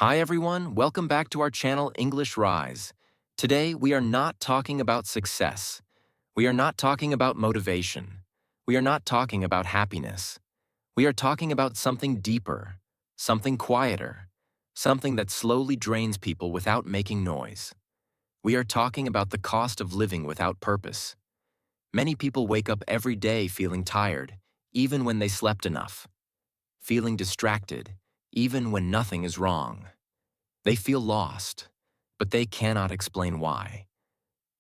Hi everyone, welcome back to our channel English Rise. Today we are not talking about success. We are not talking about motivation. We are not talking about happiness. We are talking about something deeper, something quieter, something that slowly drains people without making noise. We are talking about the cost of living without purpose. Many people wake up every day feeling tired, even when they slept enough. Feeling distracted, even when nothing is wrong. They feel lost, but they cannot explain why.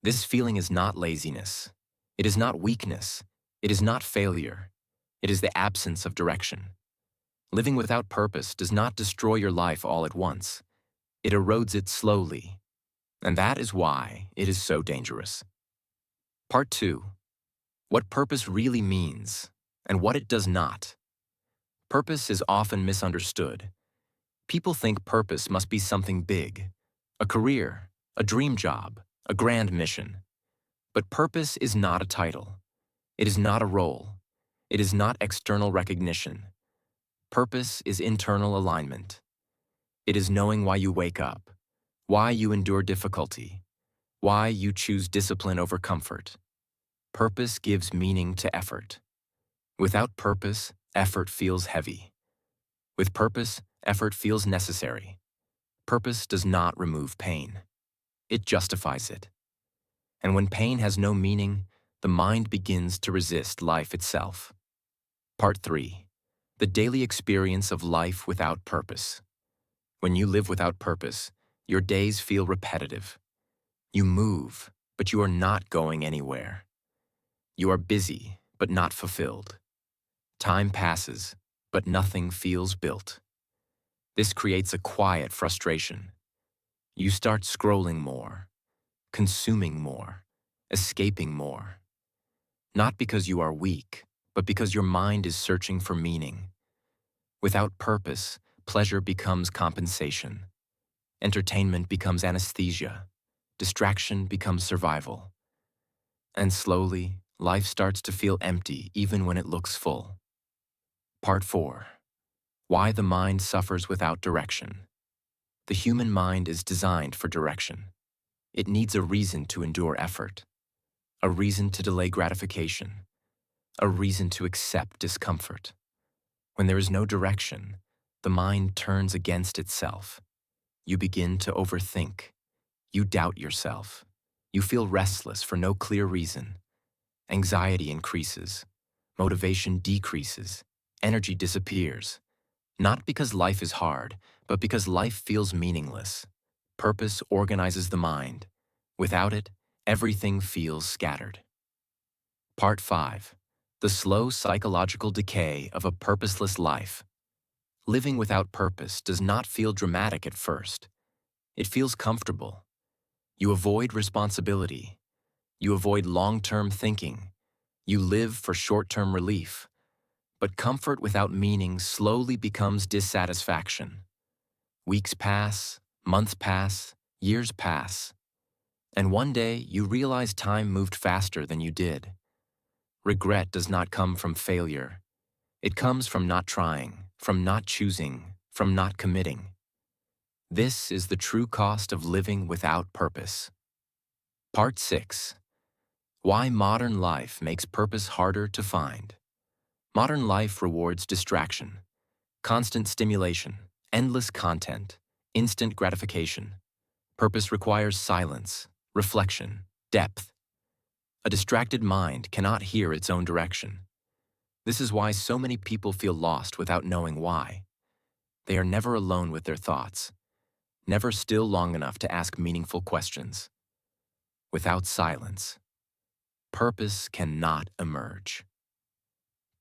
This feeling is not laziness. It is not weakness. It is not failure. It is the absence of direction. Living without purpose does not destroy your life all at once. It erodes it slowly. And that is why it is so dangerous. Part 2. What purpose really means and what it does not. Purpose is often misunderstood. People think purpose must be something big, a career, a dream job, a grand mission. But purpose is not a title. It is not a role. It is not external recognition. Purpose is internal alignment. It is knowing why you wake up, why you endure difficulty, why you choose discipline over comfort. Purpose gives meaning to effort. Without purpose, effort feels heavy. With purpose, effort feels necessary. Purpose does not remove pain. It justifies it. And when pain has no meaning, the mind begins to resist life itself. Part 3. The daily experience of life without purpose. When you live without purpose, your days feel repetitive. You move, but you are not going anywhere. You are busy, but not fulfilled. Time passes, but nothing feels built. This creates a quiet frustration. You start scrolling more, consuming more, escaping more. Not because you are weak, but because your mind is searching for meaning. Without purpose, pleasure becomes compensation. Entertainment becomes anesthesia. Distraction becomes survival. And slowly, life starts to feel empty even when it looks full. Part 4. Why the mind suffers without direction. The human mind is designed for direction. It needs a reason to endure effort, a reason to delay gratification, a reason to accept discomfort. When there is no direction, the mind turns against itself. You begin to overthink. You doubt yourself. You feel restless for no clear reason. Anxiety increases. Motivation decreases. Energy disappears. Not because life is hard, but because life feels meaningless. Purpose organizes the mind. Without it, everything feels scattered. Part 5. The slow psychological decay of a purposeless life. Living without purpose does not feel dramatic at first. It feels comfortable. You avoid responsibility. You avoid long-term thinking. You live for short-term relief. But comfort without meaning slowly becomes dissatisfaction. Weeks pass, months pass, years pass. And one day you realize time moved faster than you did. Regret does not come from failure. It comes from not trying, from not choosing, from not committing. This is the true cost of living without purpose. Part 6. Why modern life makes purpose harder to find. Modern life rewards distraction, constant stimulation, endless content, instant gratification. Purpose requires silence, reflection, depth. A distracted mind cannot hear its own direction. This is why so many people feel lost without knowing why. They are never alone with their thoughts, never still long enough to ask meaningful questions. Without silence, purpose cannot emerge.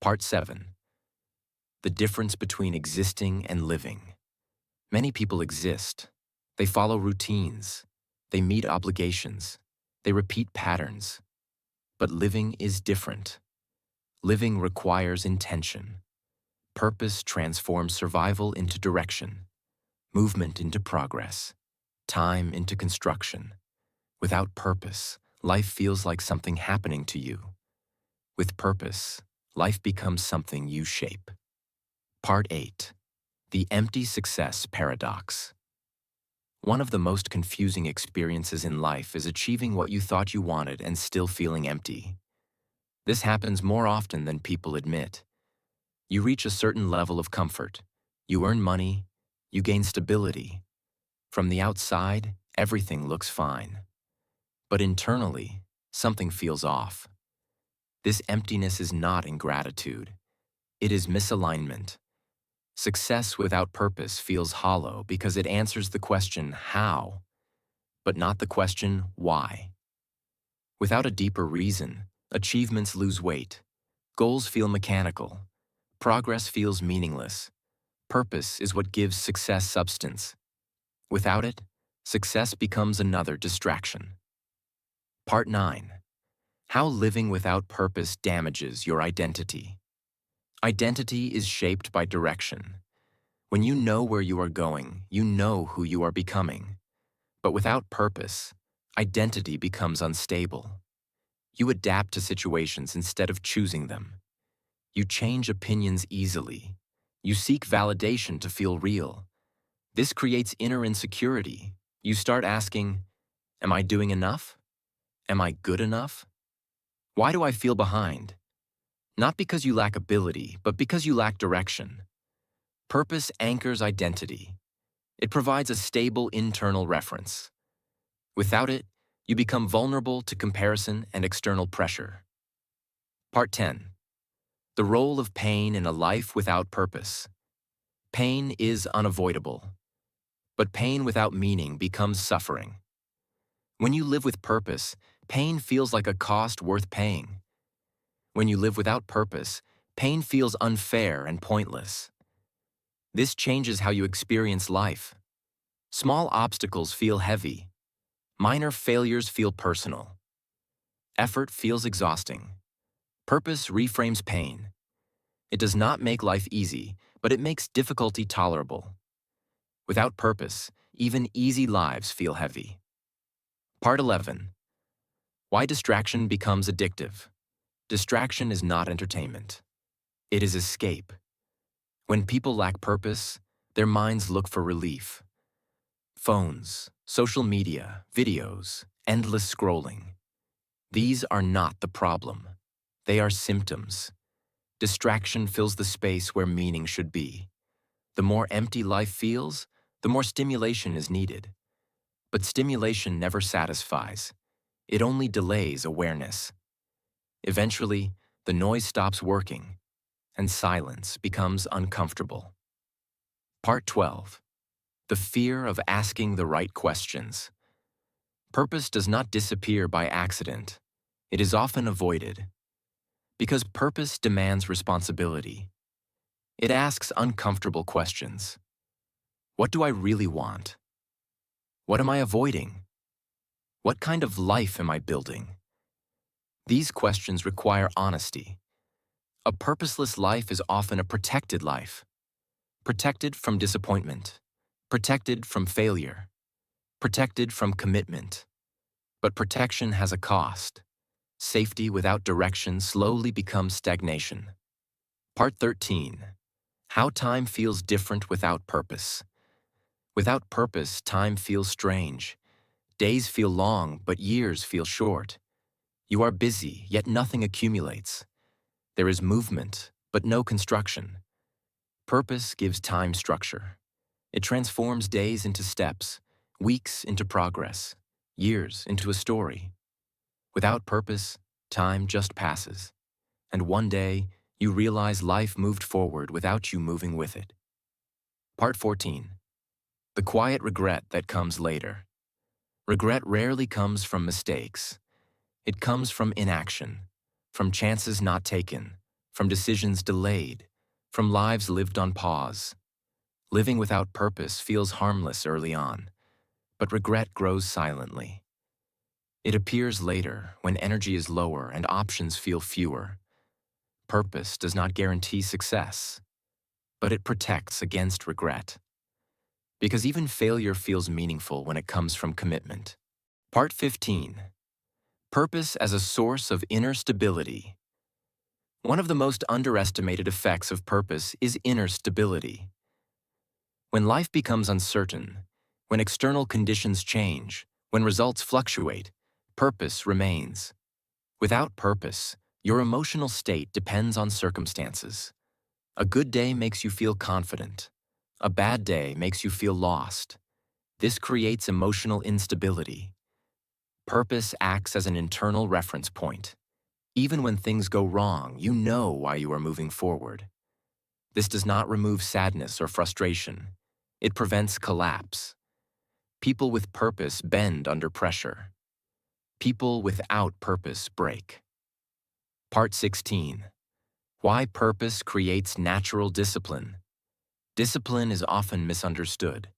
Part 7. The difference between existing and living. Many people exist. They follow routines. They meet obligations. They repeat patterns. But living is different. Living requires intention. Purpose transforms survival into direction, movement into progress, time into construction. Without purpose, life feels like something happening to you. With purpose, life becomes something you shape. Part 8. The empty success paradox. One of the most confusing experiences in life is achieving what you thought you wanted and still feeling empty. This happens more often than people admit. You reach a certain level of comfort. You earn money. You gain stability. From the outside, everything looks fine. But internally, something feels off. This emptiness is not ingratitude. It is misalignment. Success without purpose feels hollow because it answers the question, how, but not the question, why. Without a deeper reason, achievements lose weight. Goals feel mechanical. Progress feels meaningless. Purpose is what gives success substance. Without it, success becomes another distraction. Part 9. How living without purpose damages your identity. Identity is shaped by direction. When you know where you are going, you know who you are becoming. But without purpose, identity becomes unstable. You adapt to situations instead of choosing them. You change opinions easily. You seek validation to feel real. This creates inner insecurity. You start asking, am I doing enough? Am I good enough? Why do I feel behind? Not because you lack ability, but because you lack direction. Purpose anchors identity. It provides a stable internal reference. Without it, you become vulnerable to comparison and external pressure. Part 10. The role of pain in a life without purpose. Pain is unavoidable, but pain without meaning becomes suffering. When you live with purpose, pain feels like a cost worth paying. When you live without purpose, pain feels unfair and pointless. This changes how you experience life. Small obstacles feel heavy. Minor failures feel personal. Effort feels exhausting. Purpose reframes pain. It does not make life easy, but it makes difficulty tolerable. Without purpose, even easy lives feel heavy. Part 11. Why distraction becomes addictive. Distraction is not entertainment. It is escape. When people lack purpose, their minds look for relief. Phones, social media, videos, endless scrolling. These are not the problem. They are symptoms. Distraction fills the space where meaning should be. The more empty life feels, the more stimulation is needed. But stimulation never satisfies. It only delays awareness. Eventually, the noise stops working, and silence becomes uncomfortable. Part 12. The fear of asking the right questions. Purpose does not disappear by accident. It is often avoided. Because purpose demands responsibility. It asks uncomfortable questions. What do I really want? What am I avoiding? What kind of life am I building? These questions require honesty. A purposeless life is often a protected life. Protected from disappointment. Protected from failure. Protected from commitment. But protection has a cost. Safety without direction slowly becomes stagnation. Part 13. How time feels different without purpose. Without purpose, time feels strange. Days feel long, but years feel short. You are busy, yet nothing accumulates. There is movement, but no construction. Purpose gives time structure. It transforms days into steps, weeks into progress, years into a story. Without purpose, time just passes. And one day, you realize life moved forward without you moving with it. Part 14. The quiet regret that comes later. Regret rarely comes from mistakes. It comes from inaction, from chances not taken, from decisions delayed, from lives lived on pause. Living without purpose feels harmless early on, but regret grows silently. It appears later when energy is lower and options feel fewer. Purpose does not guarantee success, but it protects against regret. Because even failure feels meaningful when it comes from commitment. Part 15. Purpose as a source of inner stability. One of the most underestimated effects of purpose is inner stability. When life becomes uncertain, When external conditions change, when results fluctuate, purpose remains. Without purpose, your emotional state depends on circumstances. A good day makes you feel confident. A bad day makes you feel lost. This creates emotional instability. Purpose acts as an internal reference point. Even when things go wrong, you know why you are moving forward. This does not remove sadness or frustration. It prevents collapse. People with purpose bend under pressure. People without purpose break. Part 16. Why purpose creates natural discipline. Discipline is often misunderstood.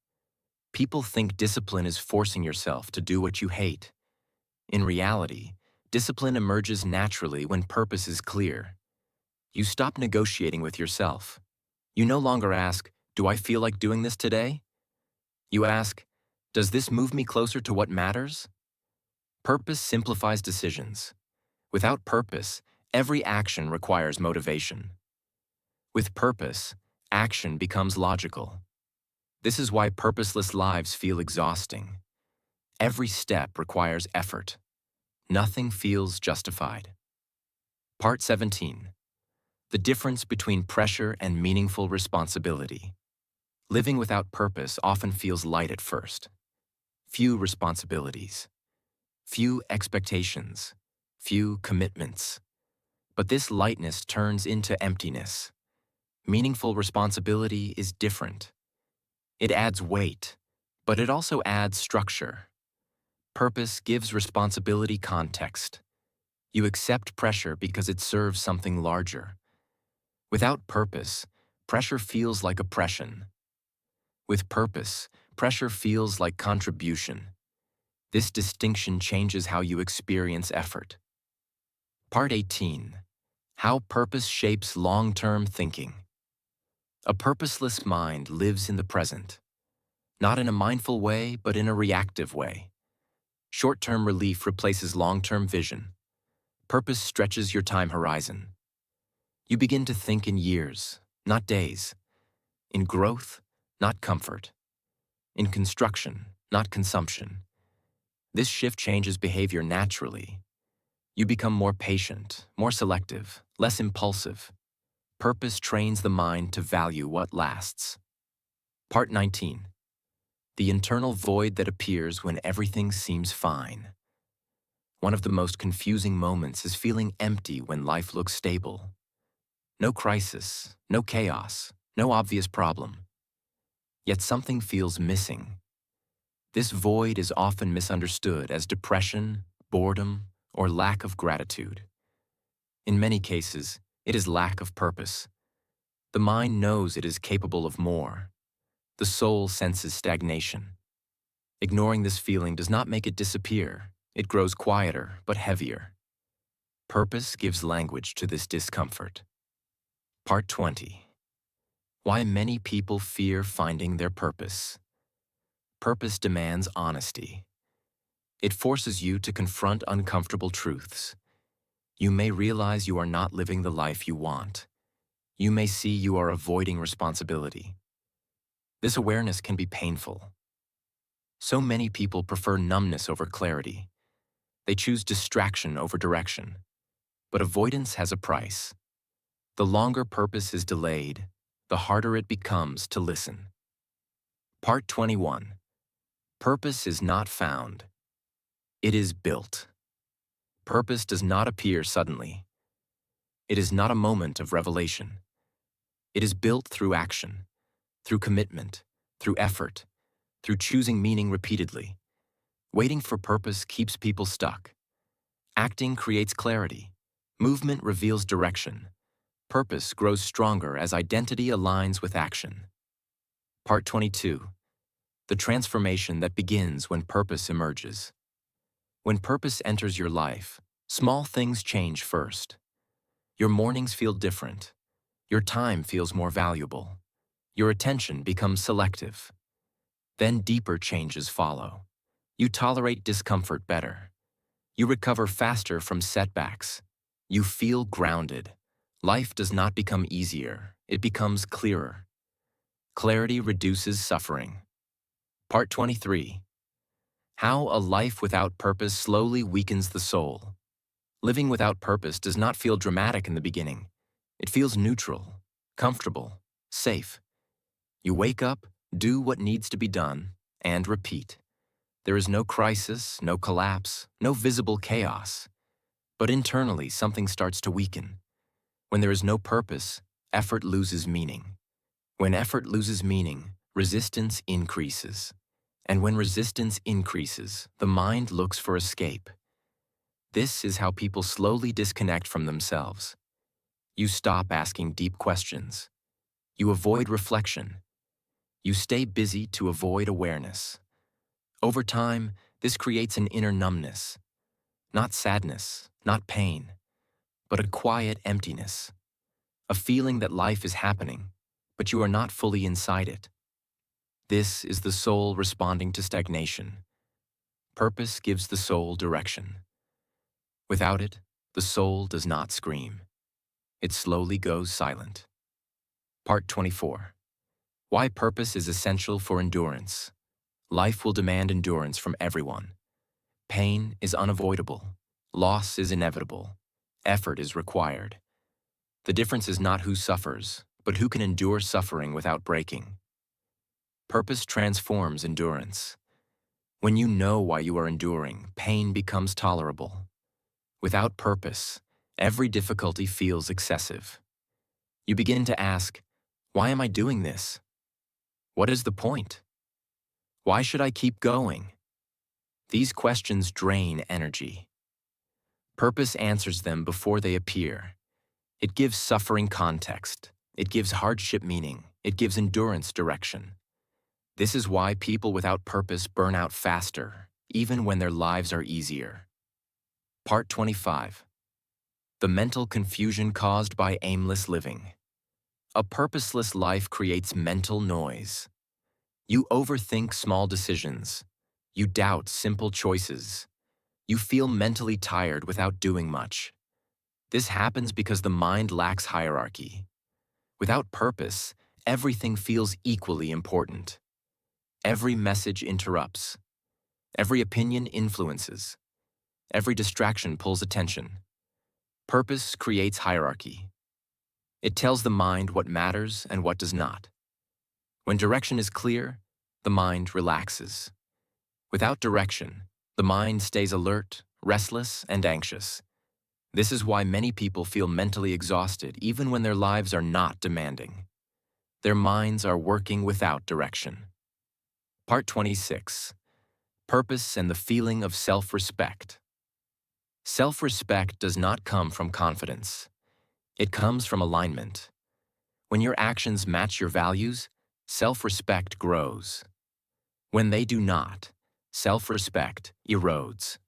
People think discipline is forcing yourself to do what you hate. In reality, discipline emerges naturally when purpose is clear. You stop negotiating with yourself. You no longer ask, "Do I feel like doing this today?" You ask, "Does this move me closer to what matters?" Purpose simplifies decisions. Without purpose, every action requires motivation. With purpose, action becomes logical. This is why purposeless lives feel exhausting. Every step requires effort. Nothing feels justified. Part 17. The difference between pressure and meaningful responsibility. Living without purpose often feels light at first. Few responsibilities. Few expectations. Few commitments. But this lightness turns into emptiness. Meaningful responsibility is different. It adds weight, but it also adds structure. Purpose gives responsibility context. You accept pressure because it serves something larger. Without purpose, pressure feels like oppression. With purpose, pressure feels like contribution. This distinction changes how you experience effort. Part 18. How purpose shapes long-term thinking. A purposeless mind lives in the present. Not in a mindful way, but in a reactive way. Short-term relief replaces long-term vision. Purpose stretches your time horizon. You begin to think in years, not days. In growth, not comfort. In construction, not consumption. This shift changes behavior naturally. You become more patient, more selective, less impulsive. Purpose trains the mind to value what lasts. Part 19. The internal void that appears when everything seems fine. One of the most confusing moments is feeling empty when life looks stable. No crisis, no chaos, no obvious problem. Yet something feels missing. This void is often misunderstood as depression, boredom, or lack of gratitude. In many cases, it is lack of purpose. The mind knows it is capable of more. The soul senses stagnation. Ignoring this feeling does not make it disappear. It grows quieter, but heavier. Purpose gives language to this discomfort. Part 20. Why many people fear finding their purpose. Purpose demands honesty. It forces you to confront uncomfortable truths. You may realize you are not living the life you want. You may see you are avoiding responsibility. This awareness can be painful. So many people prefer numbness over clarity. They choose distraction over direction. But avoidance has a price. The longer purpose is delayed, the harder it becomes to listen. Part 21. Purpose is not found. It is built. Purpose does not appear suddenly. It is not a moment of revelation. It is built through action, through commitment, through effort, through choosing meaning repeatedly. Waiting for purpose keeps people stuck. Acting creates clarity. Movement reveals direction. Purpose grows stronger as identity aligns with action. Part 22. The transformation that begins when purpose emerges. When purpose enters your life, small things change first. Your mornings feel different. Your time feels more valuable. Your attention becomes selective. Then deeper changes follow. You tolerate discomfort better. You recover faster from setbacks. You feel grounded. Life does not become easier, it becomes clearer. Clarity reduces suffering. Part 23. How a life without purpose slowly weakens the soul. Living without purpose does not feel dramatic in the beginning. It feels neutral, comfortable, safe. You wake up, do what needs to be done, and repeat. There is no crisis, no collapse, no visible chaos. But internally, something starts to weaken. When there is no purpose, effort loses meaning. When effort loses meaning, resistance increases. And when resistance increases, the mind looks for escape. This is how people slowly disconnect from themselves. You stop asking deep questions. You avoid reflection. You stay busy to avoid awareness. Over time, this creates an inner numbness. Not sadness, not pain, but a quiet emptiness. A feeling that life is happening, but you are not fully inside it. This is the soul responding to stagnation. Purpose gives the soul direction. Without it, the soul does not scream. It slowly goes silent. Part 24. Why purpose is essential for endurance. Life will demand endurance from everyone. Pain is unavoidable. Loss is inevitable. Effort is required. The difference is not who suffers, but who can endure suffering without breaking. Purpose transforms endurance. When you know why you are enduring, pain becomes tolerable. Without purpose, every difficulty feels excessive. You begin to ask, why am I doing this? What is the point? Why should I keep going? These questions drain energy. Purpose answers them before they appear. It gives suffering context. It gives hardship meaning. It gives endurance direction. This is why people without purpose burn out faster, even when their lives are easier. Part 25. The mental confusion caused by aimless living. A purposeless life creates mental noise. You overthink small decisions. You doubt simple choices. You feel mentally tired without doing much. This happens because the mind lacks hierarchy. Without purpose, everything feels equally important. Every message interrupts. Every opinion influences. Every distraction pulls attention. Purpose creates hierarchy. It tells the mind what matters and what does not. When direction is clear, the mind relaxes. Without direction, the mind stays alert, restless, and anxious. This is why many people feel mentally exhausted even when their lives are not demanding. Their minds are working without direction. Part 26. Purpose and the feeling of self-respect. Self-respect does not come from confidence. It comes from alignment. When your actions match your values, self-respect grows. When they do not, self-respect erodes.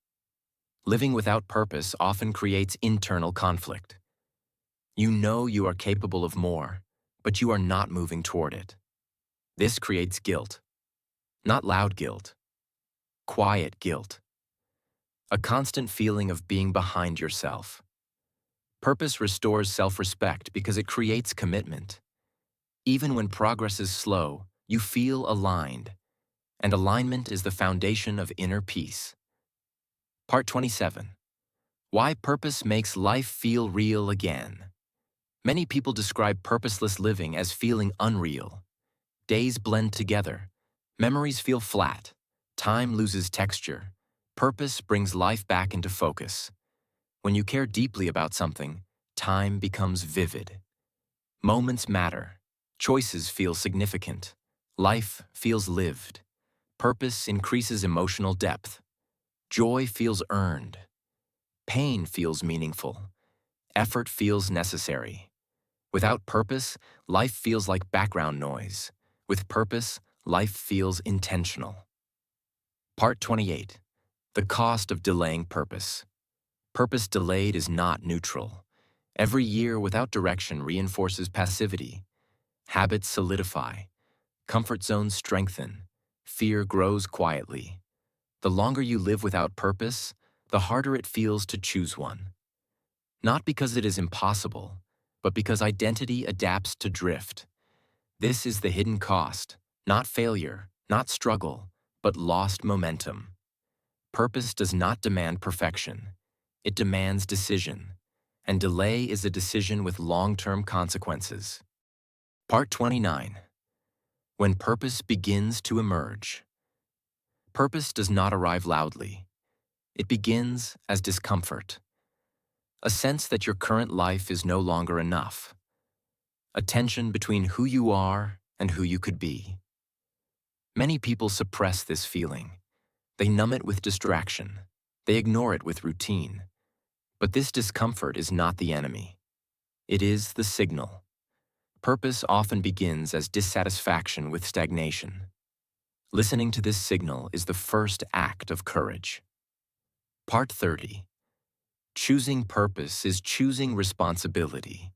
Living without purpose often creates internal conflict. You know you are capable of more, but you are not moving toward it. This creates guilt. Not loud guilt. Quiet guilt. A constant feeling of being behind yourself. Purpose restores self-respect because it creates commitment. Even when progress is slow, you feel aligned, and alignment is the foundation of inner peace. Part 27. Why purpose makes life feel real again. Many people describe purposeless living as feeling unreal. Days blend together. Memories feel flat. Time loses texture. Purpose brings life back into focus. When you care deeply about something, time becomes vivid. Moments matter. Choices feel significant. Life feels lived. Purpose increases emotional depth. Joy feels earned. Pain feels meaningful. Effort feels necessary. Without purpose, life feels like background noise. With purpose, life feels intentional. Part 28. The cost of delaying purpose. Purpose delayed is not neutral. Every year without direction reinforces passivity. Habits solidify. Comfort zones strengthen. Fear grows quietly. The longer you live without purpose, the harder it feels to choose one. Not because it is impossible, but because identity adapts to drift. This is the hidden cost, not failure, not struggle, but lost momentum. Purpose does not demand perfection. It demands decision, and delay is a decision with long-term consequences. Part 29. When purpose begins to emerge. Purpose does not arrive loudly. It begins as discomfort. A sense that your current life is no longer enough. A tension between who you are and who you could be. Many people suppress this feeling. They numb it with distraction. They ignore it with routine. But this discomfort is not the enemy. It is the signal. Purpose often begins as dissatisfaction with stagnation. Listening to this signal is the first act of courage. Part 30. Choosing purpose is choosing responsibility.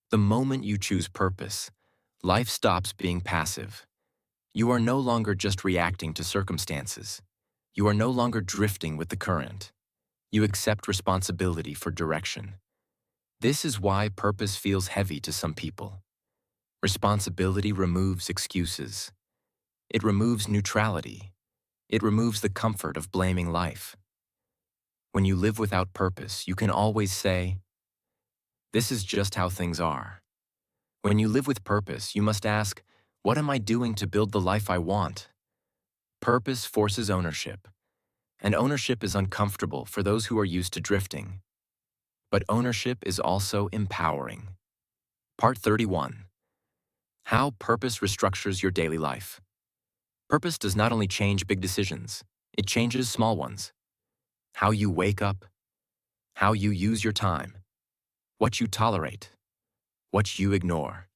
The moment you choose purpose, life stops being passive. You are no longer just reacting to circumstances. You are no longer drifting with the current. You accept responsibility for direction. This is why purpose feels heavy to some people. Responsibility removes excuses. It removes neutrality. It removes the comfort of blaming life. When you live without purpose, you can always say, "This is just how things are." When you live with purpose, you must ask, "What am I doing to build the life I want?" Purpose forces ownership, and ownership is uncomfortable for those who are used to drifting. But ownership is also empowering. Part 31. How purpose restructures your daily life. Purpose does not only change big decisions, it changes small ones. How you wake up, how you use your time, what you tolerate, what you ignore.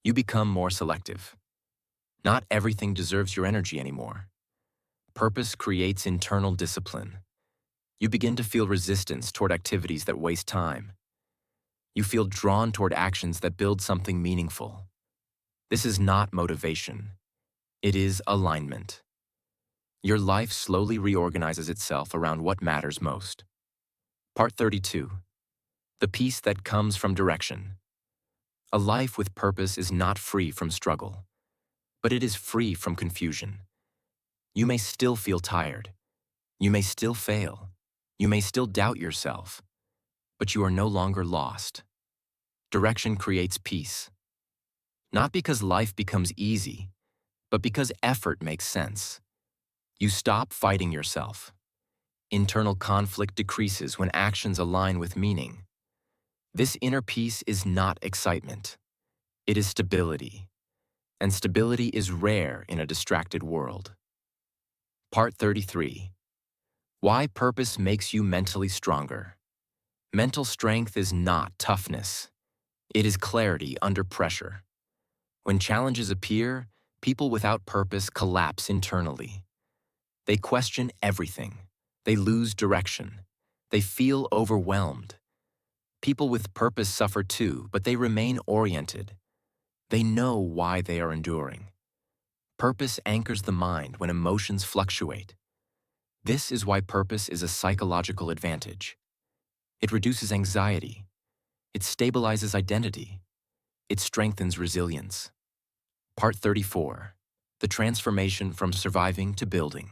You become more selective. Not everything deserves your energy anymore. Purpose creates internal discipline. You begin to feel resistance toward activities that waste time. You feel drawn toward actions that build something meaningful. This is not motivation. It is alignment. Your life slowly reorganizes itself around what matters most. Part 32. The peace that comes from direction. A life with purpose is not free from struggle, but it is free from confusion. You may still feel tired. You may still fail. You may still doubt yourself, but you are no longer lost. Direction creates peace. Not because life becomes easy, but because effort makes sense. You stop fighting yourself. Internal conflict decreases when actions align with meaning. This inner peace is not excitement. It is stability. And stability is rare in a distracted world. Part 33. Why purpose makes you mentally stronger. Mental strength is not toughness. It is clarity under pressure. When challenges appear, people without purpose collapse internally. They question everything. They lose direction. They feel overwhelmed. People with purpose suffer too, but they remain oriented. They know why they are enduring. Purpose anchors the mind when emotions fluctuate. This is why purpose is a psychological advantage. It reduces anxiety. It stabilizes identity. It strengthens resilience. Part 34. The transformation from surviving to building.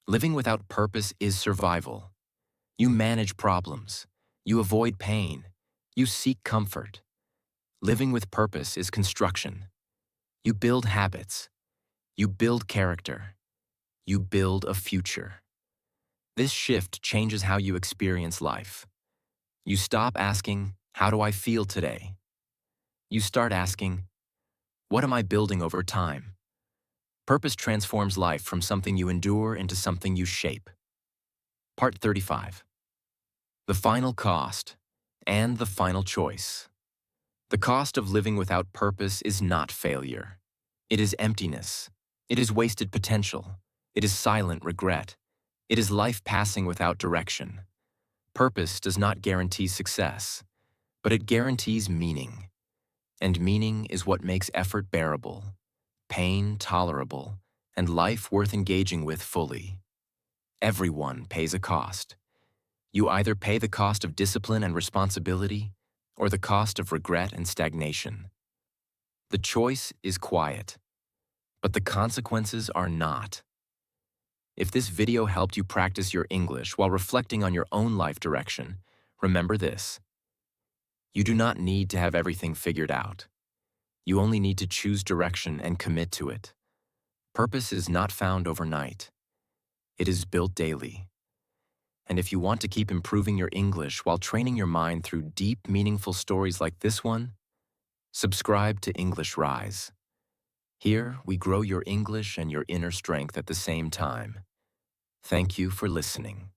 Living without purpose is survival. You manage problems. You avoid pain. You seek comfort. Living with purpose is construction. You build habits. You build character. You build a future. This shift changes how you experience life. You stop asking, "How do I feel today?" You start asking, "What am I building over time?" Purpose transforms life from something you endure into something you shape. Part 35. The final cost and the final choice. The cost of living without purpose is not failure. It is emptiness. It is wasted potential. It is silent regret. It is life passing without direction. Purpose does not guarantee success, but it guarantees meaning. And meaning is what makes effort bearable, pain tolerable, and life worth engaging with fully. Everyone pays a cost. You either pay the cost of discipline and responsibility, or the cost of regret and stagnation. The choice is quiet, but the consequences are not. If this video helped you practice your English while reflecting on your own life direction, remember this: you do not need to have everything figured out. You only need to choose direction and commit to it. Purpose is not found overnight. It is built daily. And if you want to keep improving your English while training your mind through deep, meaningful stories like this one, subscribe to English Rise. Here, we grow your English and your inner strength at the same time. Thank you for listening.